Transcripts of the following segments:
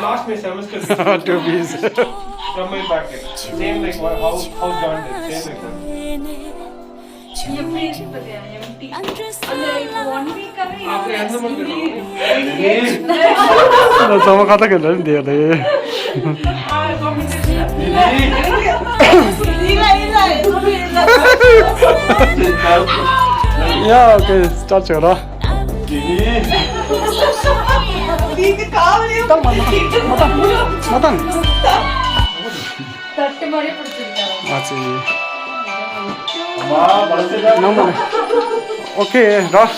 lost my semester. 2 piece. From my packet. Same like how John did. Same like that. आपने ऐसा मत करो. 나 저만 갖다 줬는데 네. 야, 오케이. 스타트 해라. 딱 맞다. 맞지. 너무 오케이. 라.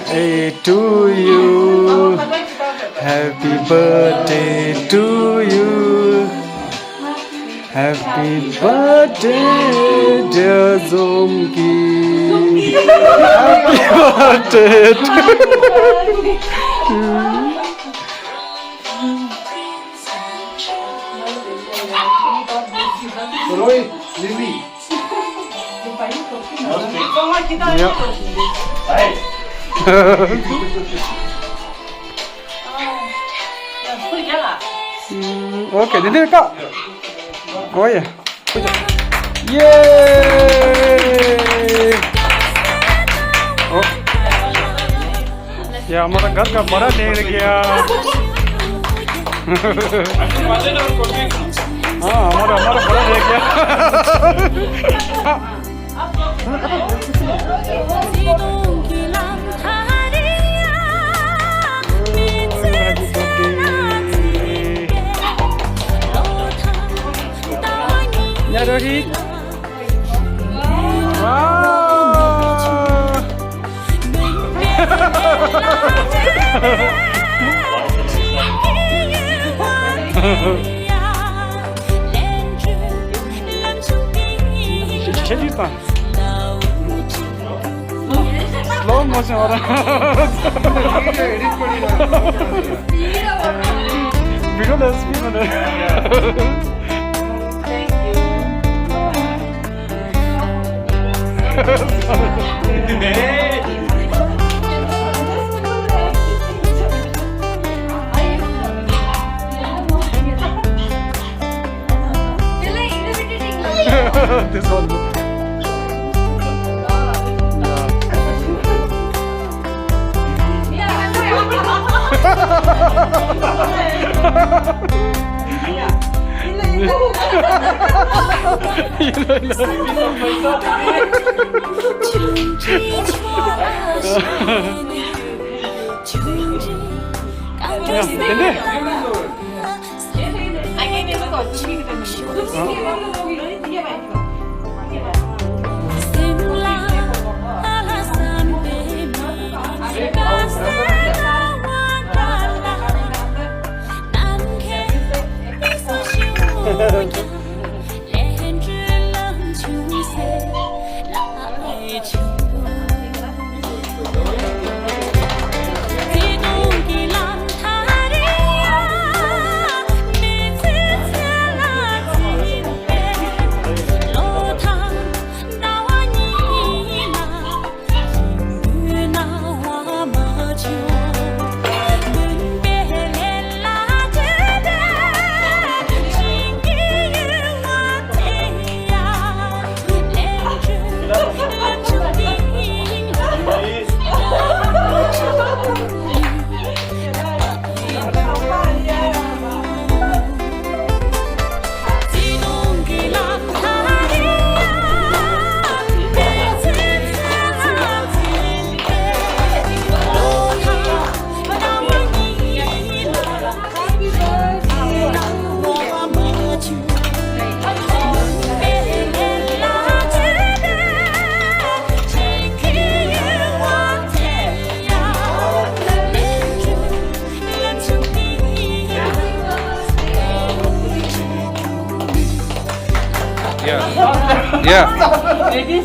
Hey to you. Happy birthday to you. Happy birthday, dear Zomki. Happy birthday to you. Roy, Lily. 오케이, 내릴까? 오예. 예. 어? 야, हमारा घर का बड़ा ढेर गया. हाँ, हमारा बड़ा ढेर गया. Ya Rohit. Wow. Çelikten. Slow motion var. Video da speed var. This one.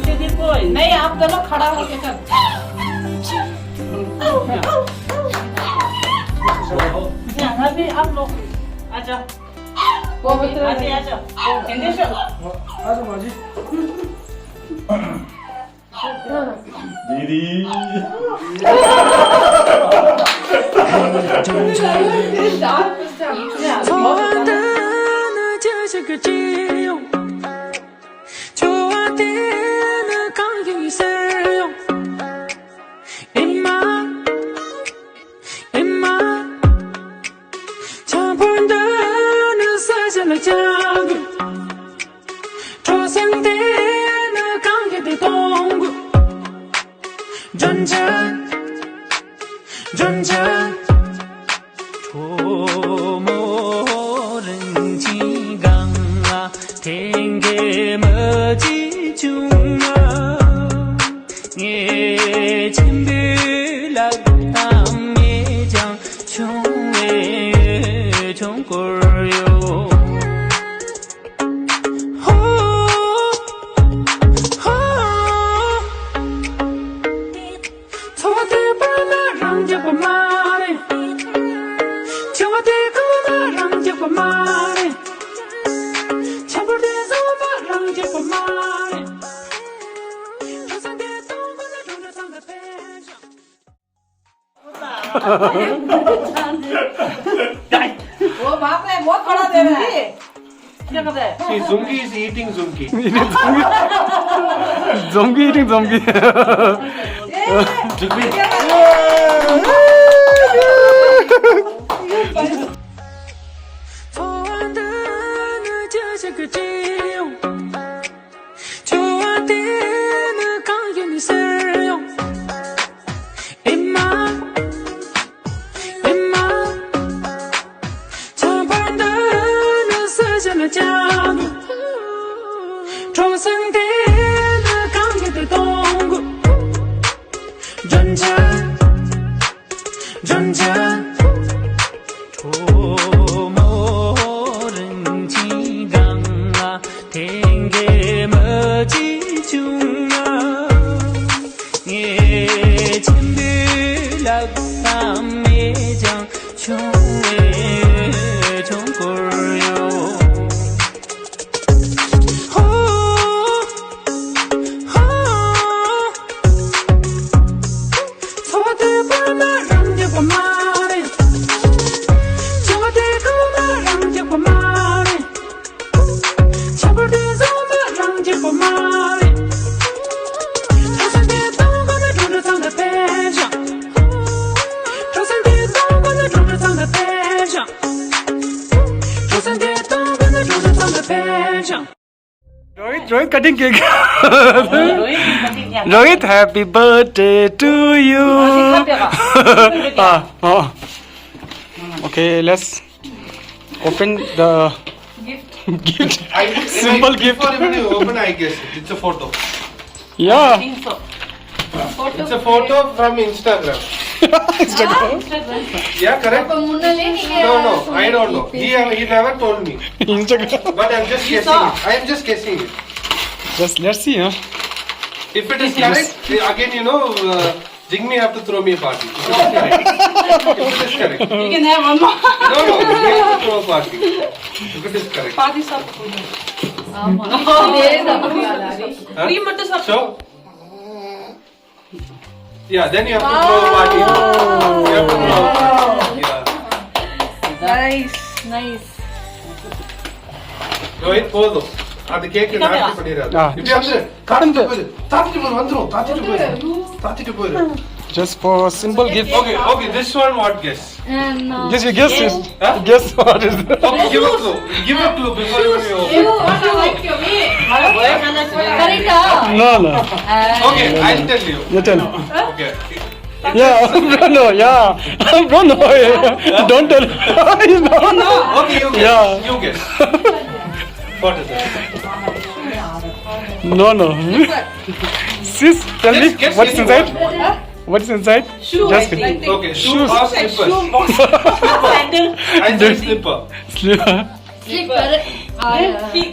सीधी कोई नहीं, आप दोनों खड़ा होके कर. अभी आप लोग आ जाओ. आ जाओ. हिंदी से आजा बाजी. दीदी. वो बाप रे बहुत बड़ा दे रहा है क्या कर रहा है See, Zungi is eating Zungi. Zombie eating zombie. Rohit cutting cake. Rohit, happy birthday to you. Oh. Okay, let's open the gift. Simple gift. Before even you open, I guess it's a photo. Yeah. It's a photo from Instagram. Yeah, correct? No, I don't know. He never told me. Instagram. But I'm just guessing it. I am just guessing it. Just let's see, huh? If it is correct, again, Jigme have to throw me a party. If it is correct. You can have one more. No, we have to throw a party. If it is correct. Party सब cream मट्टे सब So, yeah, then you have to throw a party. You have to throw a party. Yeah. nice Rohit, போதும் அது cake நாட்டி பண்ணிராது இப்படி வந்து தாத்திட்டு போயிரு Just for a simple gift. Okay, this one what guess? Yes, you guess this. Guess what is it? Okay, give a clue before you open. No. Okay, I'll tell you. You tell. Okay. Yeah, Bruno, yeah. Bruno, don't tell. No. Okay, you guess. Yeah. You guess. What is it? No. Sis, tell me Guess what's anyone. inside? What's inside? Shoe, Just I think. Okay, shoe or slippers? Sandal I say slipper.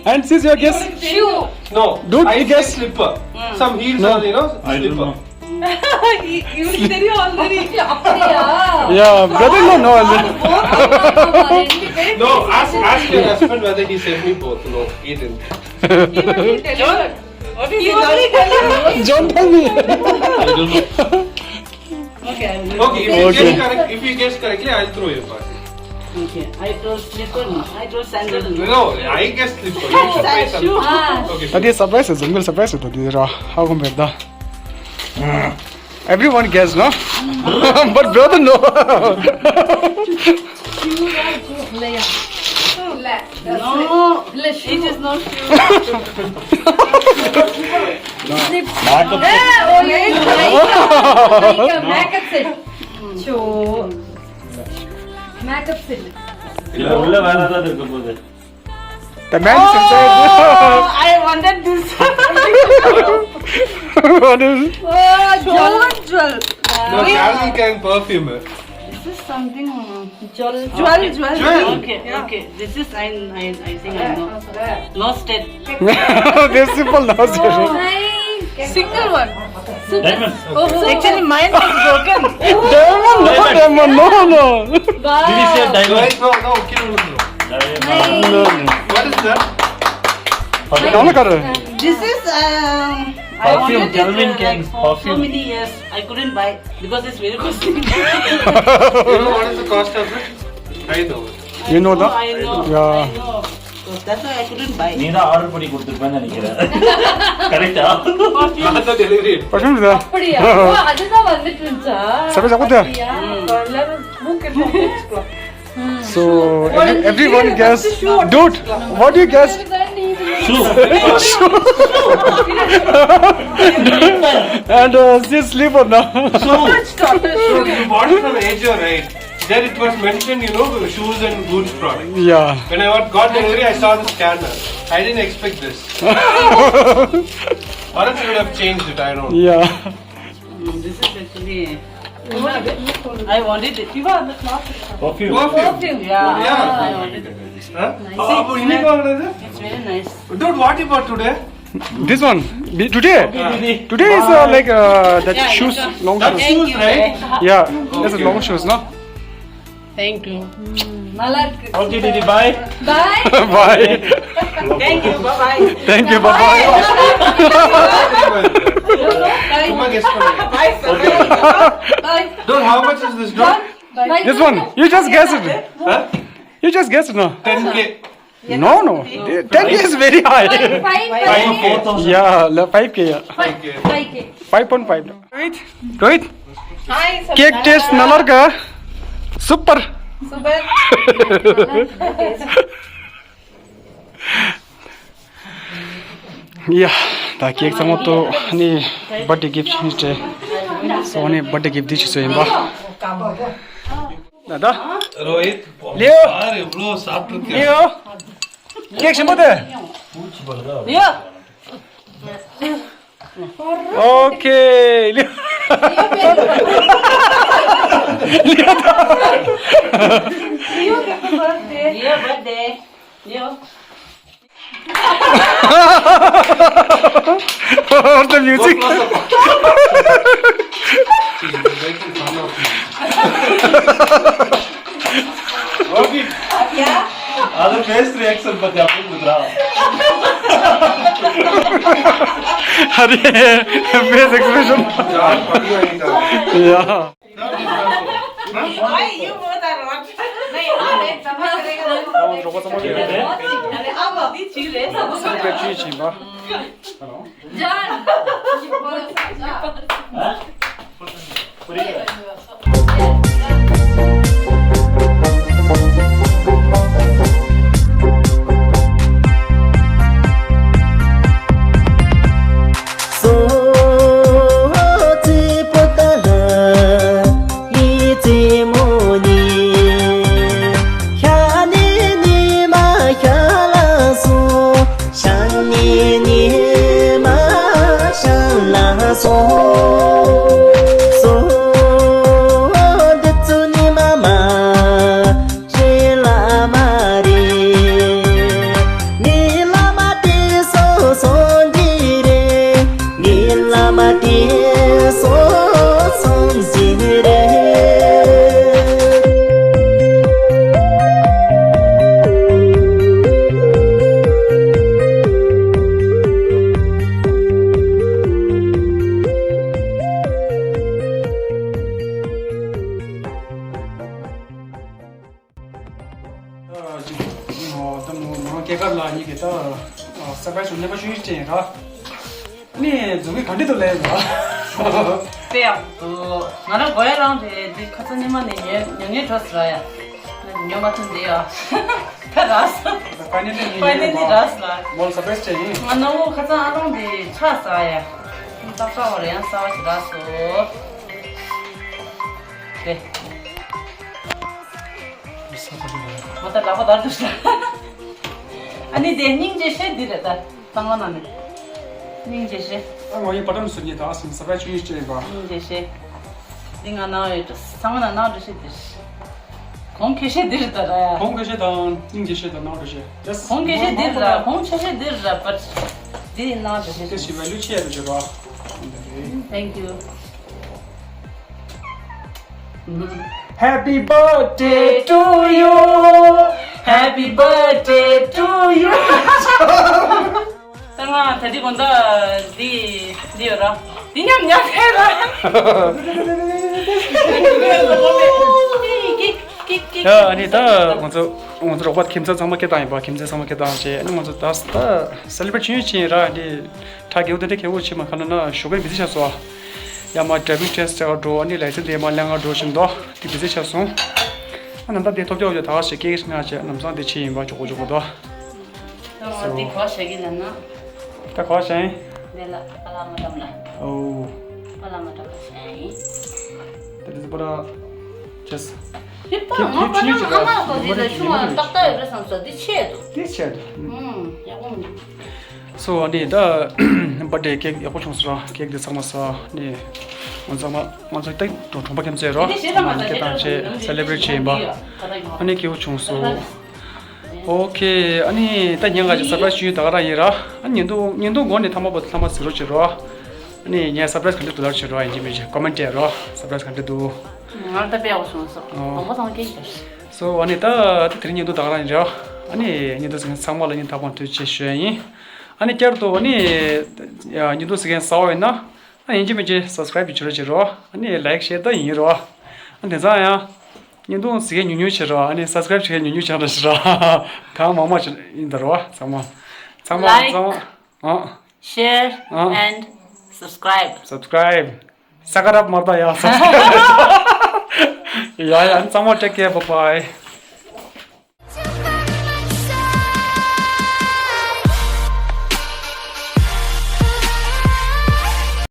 And sis, your guess? shoe No, Dude, I you say guess. slipper. Some heels No. or slipper. இவனுக்கு தெரியும் already Yeah, brother, no. No, ask your husband whether he sent me both. No, he didn't. Don't tell me. Okay, Okay, if you guess correctly, I'll throw you a party. Okay. I told slipper. I told sandal. No, I guess slipper. You should try something. Okay. That is surprise. Jungle surprise. How come that? Everyone guess, no? But brother, no. No, it is not shoe. Makeup set. Makeup set. The man is I wanted this. inside. What is? Jewel. No, Carol can perfume. This is something. Jewel. Okay. This is I think I know. No state. They're simple now. Single one. Actually, mine was broken. Diamond, no. Wow. Guys, no, kill no. What is that? This is I Perfume, wanted Calvin it Klein like for so perfume. many years. I couldn't buy because it's very costly. You know what is the cost of it? I know. You know that? I know. Yeah. I know. So that's why I couldn't buy. நீ தான் order பண்ணி கொடுத்திருப்பேன்னு நினைக்கிறேன் கரெக்ட்டா Not the delivery. Perfume is there. அப்படியா ஓ, அதுதான் வந்துட்டு இருந்துச்சா Surprise, what the? அப்படியா? எல்லாரும் மூக்கு வச்சுக்கலாம். So everyone guess. Dude, what do you guess? And she's sleeper now. So you bought it from Asia, right? There it was mentioned, shoes and goods product. Yeah. When I got delivery, I saw the scanner. I didn't expect this. Or else you would have changed it, I don't know. Yeah. This is actually. I wanted it. perfume Perfume. Yeah. Yeah. I wanted it. Huh? இன்னைக்கு வாங்குனது? It's very nice. Dude, what you bought today? This one. Today. Today is like that shoes, long That shoes. shoes, right? Yeah, that's a long shoes, no? Thank you. நல்லா இருக்கு. okay didi bye Bye. Bye. Thank you. Bye bye. Thank you. Bye bye. சும்மா guess பண்ணுங்க. Bye. Dude, how much is this, dude? Bye. This one. You just guess it. Huh? You just guess it, no? 10K. No. 10K is very high. Five. 4000 Yeah, 5K. Yeah. 5K. 5.5. Rohit. Hi. Cake taste நல்லா இருக்கா? Super. Super. Yeah, the cake samo to ni birthday gift niche. So ni birthday gift dishi so imba. Dada. Rohit. Leo. Are bro, சாப்பிட்டு Leo. Cake shimote. Yeah. Okay. Leo. Yeah, birthday. Yeah. What the music? Okay. அது face reaction பத்தி அப்படி இருக்குடா Hare face expression. Yeah. Why you both are not? नहीं नहीं समझ करेगा अरे अब अभी चीरे Super chichi ba. John. So 뭐 개가라 이게다 서바이스 내가 쉬지가 네 저기 간디도 내가 빼요. 나랑 거야랑 제 카츠님만 영예 줬어요. 영 같은데요. 가라서. 파이낸이 라스라. 뭘 서바이스 이 너무 가장 아롱데 차사야. 딱딱하래 싸우지라서. 네. 맞다 나가 나르다. 아니 내 닝제시 디르다. 당연하네. 닝제시. 이 버튼 순이다 서바이스 쉬지가 닝제시. 닝아 나에 상나 나르시 디시. 공개시 디르다야. 공개시던 인지시던 나오듯이 공개시 디르다. 공체시 디르다. but 디 나르시. 그시 밸류 치에도 저거 Thank you. Happy birthday to you. Happy birthday to you. Tanga thadi konda diora. Dinyam 해라. 야 아니다 먼저 로봇 김자 정말 다니 봐 김자 정말 다니 아니 먼저 다스다 셀레브레이션 치라 디 타게우데 케우치마 칸나 슈가 비지셔서 야마 드라이빙 테스트도 아니 라이센스 데말랑아 도신도 디 비지셔서 안한다 데토죠 다 시키게 나지 남산데 치임바 조고조고도 어디 거시기는 다 거셔 내가 알아마담라. 오 알아마담샤이. that is about just 피파 뭐 그냥 하나 거기다 춤을 딱딱 이래서 디체도. this shed 야공. so ani da birthday cake ya pochung sra cake de samasa ni 먼저 때 동박 캠제로 celebrate chemba ani ki pochung so 오케이 아니 딱 년가지 서프라이즈 다가라 이라 아니 년도 원에 담아버 담아 쓰러지로 아니 냐 서프라이즈 컨텐츠 돌아치로 인지미지 코멘트로 서프라이즈 컨텐츠 알다 배워서 너무 상쾌해. so 아니 다 트레이닝도 다가라 이라 아니 년도 지금 상말이 다번 투치셔이 아니 겨도 아니 야 년도 지금 싸워있나 아니 인지미지 subscribe 주로지로 아니 라이크 쉐어도 이로 안돼 자야 년도 시계 뉴뉴처럼 아니 subscribe 시계 뉴뉴처럼 가 마마 인더로 상마 Share and subscribe. 사가랍 말다 야 subscribe 야 상마 take care bye bye